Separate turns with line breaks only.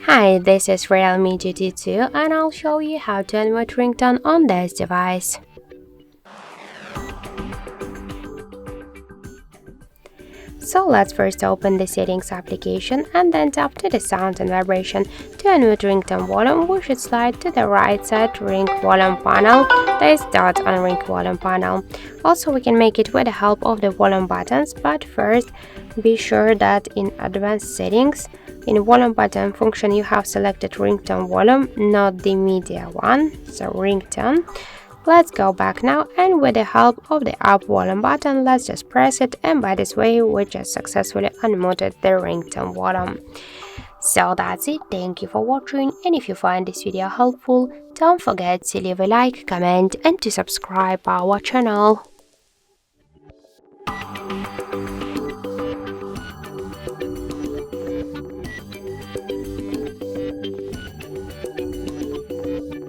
Hi, this is Realme GT2 and I'll show you how to animate ringtone on this device. So let's first open the settings application and then tap to the sound and vibration. To animate ringtone volume, we should slide to the right side ring volume panel. There is dot on ring volume panel. Also, we can make it with the help of the volume buttons, but first be sure that in advanced settings, in volume button function you have selected ringtone volume, not the media one, so ringtone. Let's go back now, and with the help of the up volume button, let's just press it, and by this way we just successfully unmuted the ringtone volume. So that's it, thank you for watching, and if you find this video helpful, don't forget to leave a like, comment and to subscribe our channel.